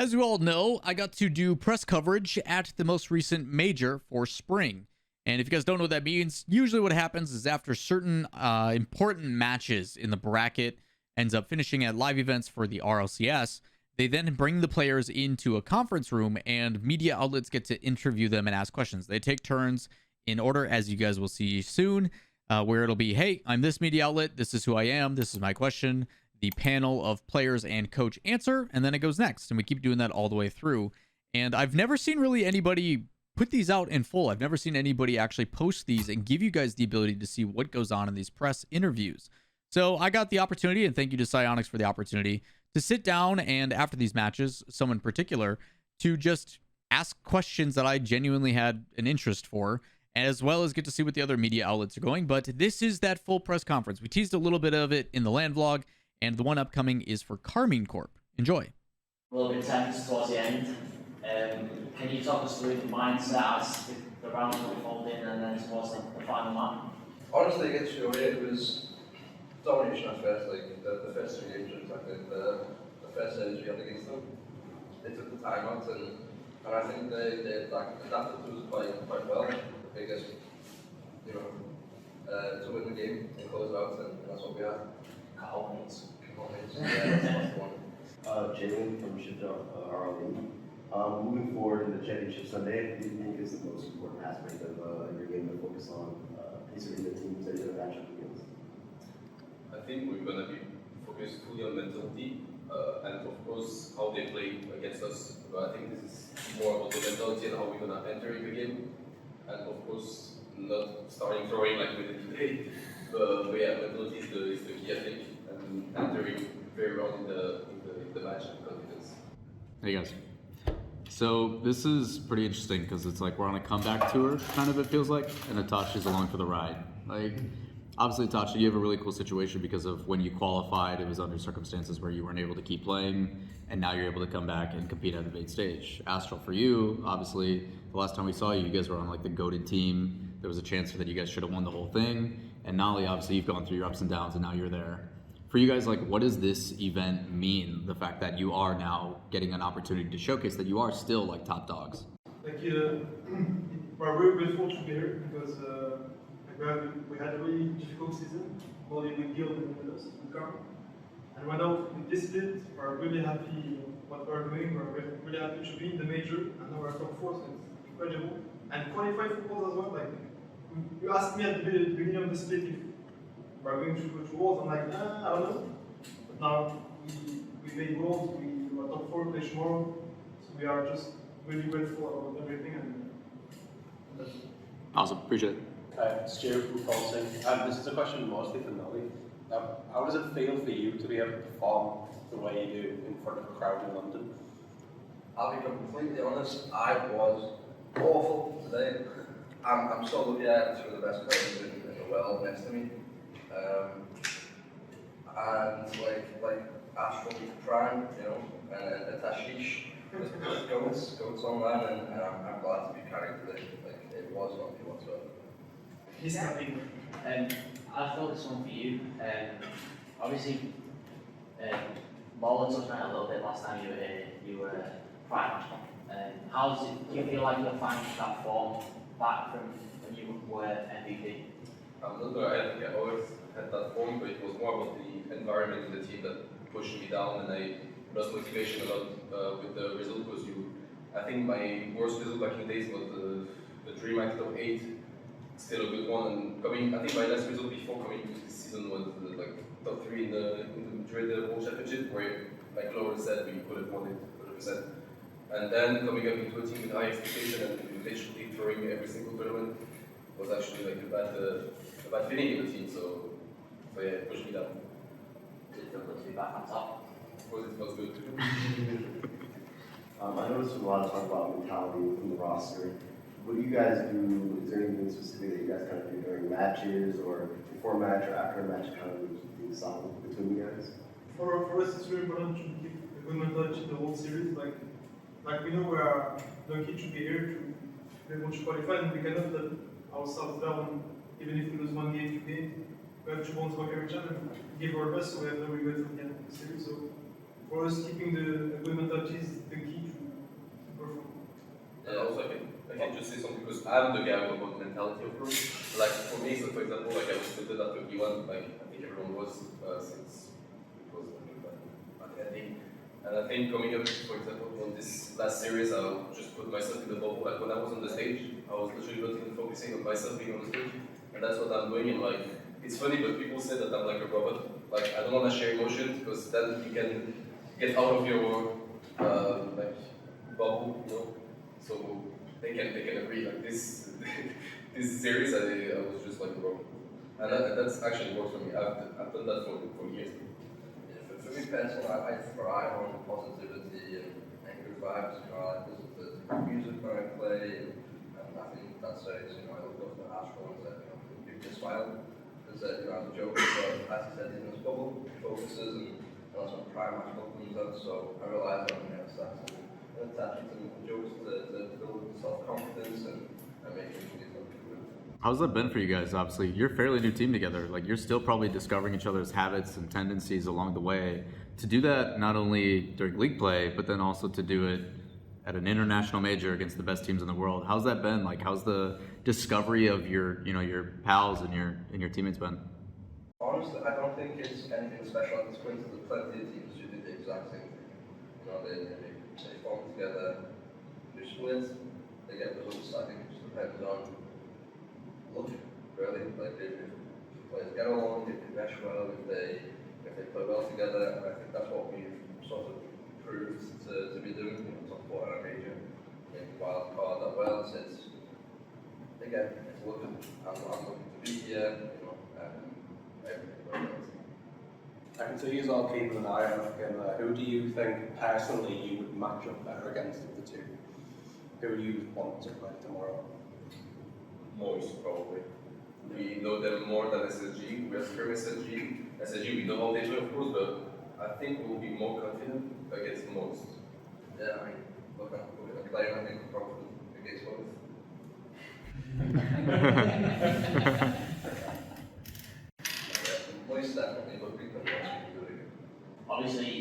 As you all know, I got to do press coverage at the most recent major for spring. And if you guys don't know what that means, usually what happens is after certain important matches in the bracket ends up finishing at live events for the RLCS, they then bring the players into a conference room and media outlets get to interview them and ask questions. They take turns in order, as you guys will see soon, where it'll be, hey, I'm this media outlet, this is who I am, this is my question. The panel of players and coach answer, and then it goes next. And we keep doing that all the way through. And I've never seen really anybody put these out in full. I've never seen anybody actually post these and give you guys the ability to see what goes on in these press interviews. So I got the opportunity, and thank you to Psyonix for the opportunity, to sit down and after these matches, some in particular, to just ask questions that I genuinely had an interest for, as well as get to see what the other media outlets are going. But this is that full press conference. We teased a little bit of it in the LAN vlog, and the one upcoming is for Karmine Corp. Enjoy. A little bit tense towards the end. Can you talk us through the mindset as the rounds were unfolding and then towards the final map? Honestly, against Furia, it was domination at first. Like the first 3 games, exactly. The first series we had against them, they took the time out, and I think they adapted to us quite well. The biggest, to win the game and close it out, and that's what we had. Culminates. Yeah, that's the one. Jalen from RLCS. Moving forward in the championship Sunday, what do you think is the most important aspect of your game to focus on, considering the teams that you're going to match up against? I think we're going to be focused fully on mentality and of course how they play against us. But I think this is more about the mentality and how we're going to enter in the game. And of course, not starting throwing like we did today. But yeah, mentality is the key, I think, and entering very well in the match and confidence. Hey guys. So this is pretty interesting because it's like we're on a comeback tour, kind of it feels like, and Natasha's along for the ride. Like, obviously, Natasha, you have a really cool situation because of when you qualified, it was under circumstances where you weren't able to keep playing, and now you're able to come back and compete at the big stage. Astral, for you, obviously, the last time we saw you, you guys were on like the goated team. There was a chance that you guys should have won the whole thing, and Nolly, obviously, you've gone through your ups and downs, and now you're there. For you guys, like, what does this event mean? The fact that you are now getting an opportunity to showcase that you are still like top dogs. Like, we're very grateful to be here because we had a really difficult season, only with Guild and us, with Karm. And right now, with this bit, we're really happy what we're doing. We're really happy to be in the major, and now we're top 4, so it's incredible. And qualify for goals as well. Like, you asked me at the beginning of the split if we're going to go to goals. I'm like, I don't know. But now we made goals, we are top 4, play tomorrow. So we are just really grateful about everything. And that's it. Awesome, appreciate it. It's Stuart from Pulsing. This is a question mostly for Nolly. How does it feel for you to be able to perform the way you do in front of a crowd in London? I'll be completely honest, I was awful today. I'm so lucky I had 2 of the best players in the world next to me. And like Astral Prime, and Tashish, goats online, and I'm glad to be carried today. Like, it was not me whatsoever. He's happy. I thought this one for you. Obviously, Lawler touched on it a little bit last time you were Prime. Do you feel like you're finding that form back from when you were MVP? I'm not sure, I think I always had that form, but it was more about the environment in the team that pushed me down, and I lost motivation a lot with the result, because I think my worst result back in the days was the Dream Act of 8, still a good one, and I think my last result before coming to this season was like top 3 in the Madrid World Championship, where, like Lawler said, we could have won it 100%. And then coming up into a team with high expectation and literally throwing every single tournament was actually like a bad feeling in the team. So yeah, it pushed me down. Did it feel good to be back on top? Of course, it was good too. I noticed there's a lot of talk about mentality within the roster. What do you guys do? Is there anything specific that you guys kind of do during matches or before a match or after a match, kind of to keep things solid between you guys? For us, it's very important to keep a good mentality in the whole series. Like we know we are lucky to be here to be able to qualify, and we cannot let ourselves down even if we lose 1 game, 2 games. We have to bounce back every time and give our best, so we have no regrets at the end of the series. So for us, keeping the good mentality is the key to perform. And also, I can just say something because I'm the guy about mentality, of course. Like for me, so for example, like I was splitted after B1, like I think everyone was since it was at the ending. And I think coming up, for example, on this last series, I'll just put myself in the bubble. Like when I was on the stage, I was literally not even focusing on myself being on the stage, and that's what I'm doing. And like, it's funny, but people say that I'm like a robot. Like I don't want to share emotions because then you can get out of your like bubble, you know. So they can agree. Like this this series, I was just like a robot, and that's actually works for me. I've done that for years. For me personally, I thrive on positivity and good vibes. You know, I like listen to music when I play, and I think that's it. You know, I look up to the harsh ones that give me a smile. Because you know, as a joker, but as he said, he's in this bubble, he focuses, and that's when prime match comes out. So I rely on stats and attachments and jokes to build self-confidence and make things look good. How's that been for you guys? Obviously, you're a fairly new team together. Like, you're still probably discovering each other's habits and tendencies along the way. To do that not only during league play, but then also to do it at an international major against the best teams in the world. How's that been? Like, how's the discovery of your pals and your teammates been? Honestly, I don't think it's anything special at this point. There's plenty of teams who did the exact same thing. You know, they form together, they split, they get results. I think it just depends on luck, really. Like if players get along, if they mesh well, if they play well together, and I think that's what we've sort of proved to be doing. You know, top four at a major, making wild card that well. Since again, it's looking. I'm looking to be here. You know, everything. I can see you all keeping an eye on it. Who do you think personally you would match up better against of the two? Who do you want to play tomorrow? Most probably. We know them more than SSG. We are scrum SSG. SSG, we know how they do, of course, but I think we'll be more confident against most. Yeah, I mean, look at the player, I think we're confident against both. Most definitely, but we can watch do it again. Obviously,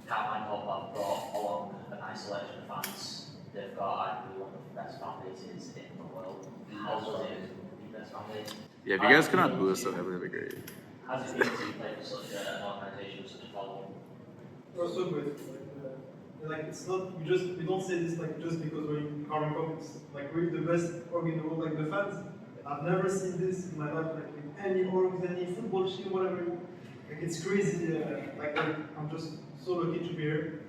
Karmine Corp have brought along a nice selection of fans. They've got arguably one of the best fan bases in the world. How does it the best fan base? Yeah, if you guys cannot boo us, that would be great. How's it been to play for such an organisation with such a following? We're so good. Like it's not we don't say this like just because we're in Karmine Corp. It's like we're the best org in the world. Like the fans, I've never seen this in my life. Like in any orgs, any football team, whatever. Like it's crazy. Like I'm just so lucky to be here.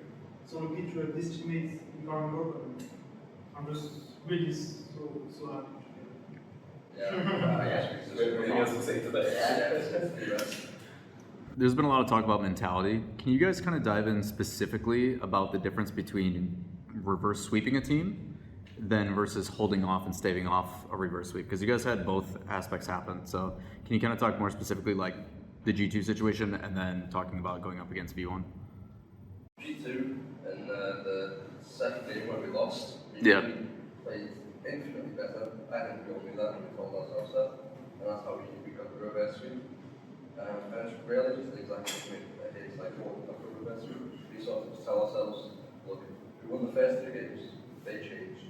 So lucky to have these teammates in Karmine Corp. And I'm just really so happy. Yeah, I guess we just Anything else to say to that? There's been a lot of talk about mentality. Can you guys kind of dive in specifically about the difference between reverse sweeping a team then versus holding off and staving off a reverse sweep? Because you guys had both aspects happen. So can you kind of talk more specifically like the G2 situation and then talking about going up against V1? G2 and the second game where we lost, we played infinitely better. I think we all knew that and we told ourselves that. And that's how we got the reverse sweep. And it's really just the exact same thing. It's like what we got the reverse sweep. We sort of just tell ourselves, look, we won the first 3 games, they changed.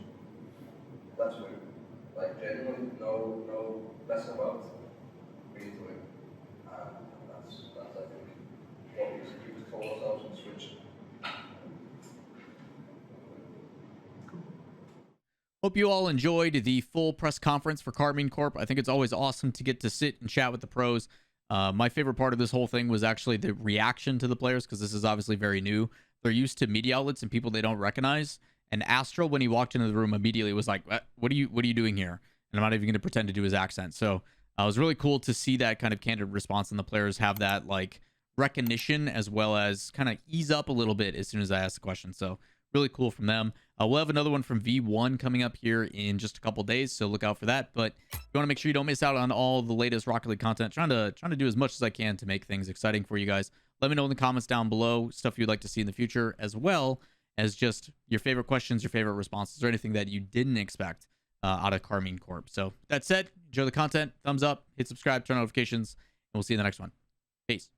Let's win. Like genuinely, no messing about. We need to win. And that's I think what we just told ourselves and switched. Hope you all enjoyed the full press conference for Karmine Corp. I think it's always awesome to get to sit and chat with the pros. My favorite part of this whole thing was actually the reaction to the players, because this is obviously very new. They're used to media outlets and people they don't recognize. And Astral, when he walked into the room, immediately was like, what are you doing here? And I'm not even going to pretend to do his accent. So it was really cool to see that kind of candid response, and the players have that like recognition as well as kind of ease up a little bit as soon as I ask the question. So really cool from them. We'll have another one from V1 coming up here in just a couple days, so look out for that. But you want to make sure you don't miss out on all the latest Rocket League content. Trying to do as much as I can to make things exciting for you guys. Let me know in the comments down below stuff you'd like to see in the future, as well as just your favorite questions, your favorite responses, or anything that you didn't expect out of Karmine Corp. So that said, enjoy the content, thumbs up, hit subscribe, turn on notifications, and we'll see you in the next one. Peace.